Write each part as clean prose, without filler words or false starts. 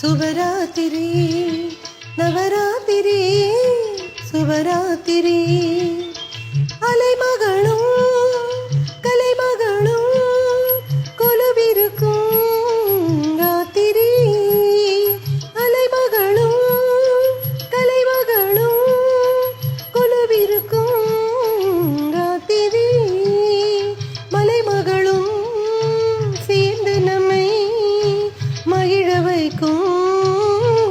சுபராத்திரி நவராத்திரி சுபராத்திரி அலைமகளும் கலைமகளும் கொலுவிருக்கும் ராத்திரி அலைமகளும் கலைமகளும் கொலுவிருக்கும் ராத்திரி மலைமகளும் சேர்ந்து நம்மை மகிழ வைக்கும்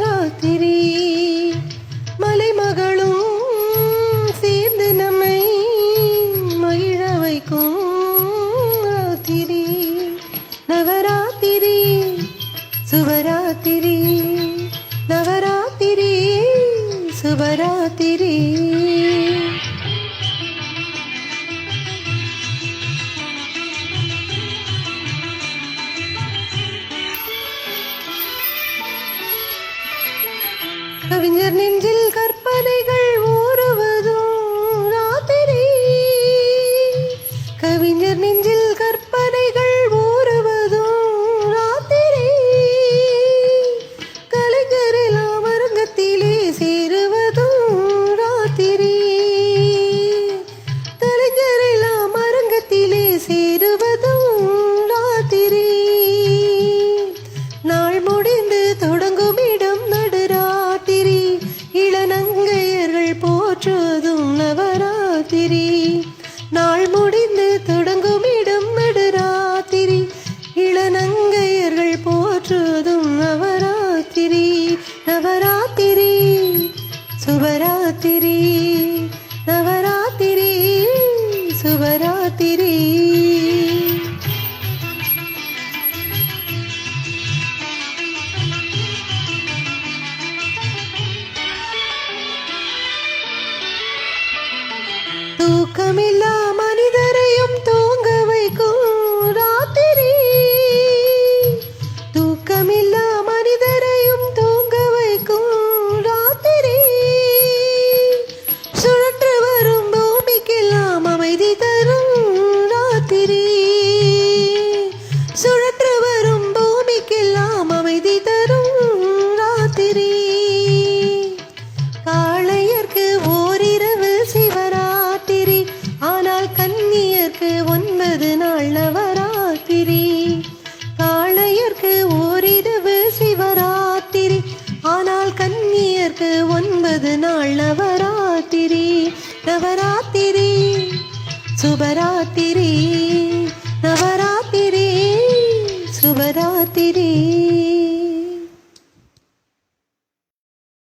ராத்திரி மலைமகளும் சேர்ந்து நம்மை மகிழ வைக்கும் ராத்திரி நவராத்திரி சுபராத்திரி நவராத்திரி சுபராத்திரி கவிஞர் நெஞ்சில் கற்பனைகள் ஊறுவதும் ராத்திரி கவிஞர் நெஞ்சில் கற்பனைகள் ஊறுவதும் ராத்திரி கலைஞரெல்லாம் அரங்கத்திலே சேருவதும் ராத்திரி கலைஞரெல்லாம் அரங்கத்திலே சேருவதும் ராத்திரி நாள் முடிந்து தொடங்கும் இடம் நடுராத்திரி இளநங்கையர்கள் போற்றுவதும் நவராத்திரி நாள் முடிந்து தொடங்கும் இடம் நடுராத்திரி இளநங்கையர்கள் போற்றுவதும் நவராத்திரி நவராத்திரி சுபராத்திரி நவராத்திரி சுபராத்திரி தூக்கமில்லா மனிதரையும் தூங்க வைக்கும் ராத்திரி தூக்கமில்லா மனிதரையும் தூங்க வைக்கும் ராத்திரி சுழற்று வரும் பூமிக்கெல்லாம் அமைதி தரும் ராத்திரி சுழற்று வரும் பூமிக்கெல்லாம் அமைதி தரும் ராத்திரி காளையர்க்கு ஓரிரவு சிவராத்திரி ஆனால் கன்னியர்க்கு 9 நாள் நவராத்திரி காளையர்க்கு ஓரிரவு சிவராத்திரி ஆனால் கன்னியர்க்கு 9 நாள் நவராத்திரி நவராத்திரி சுபராத்திரி நவராத்திரி சுபராத்திரி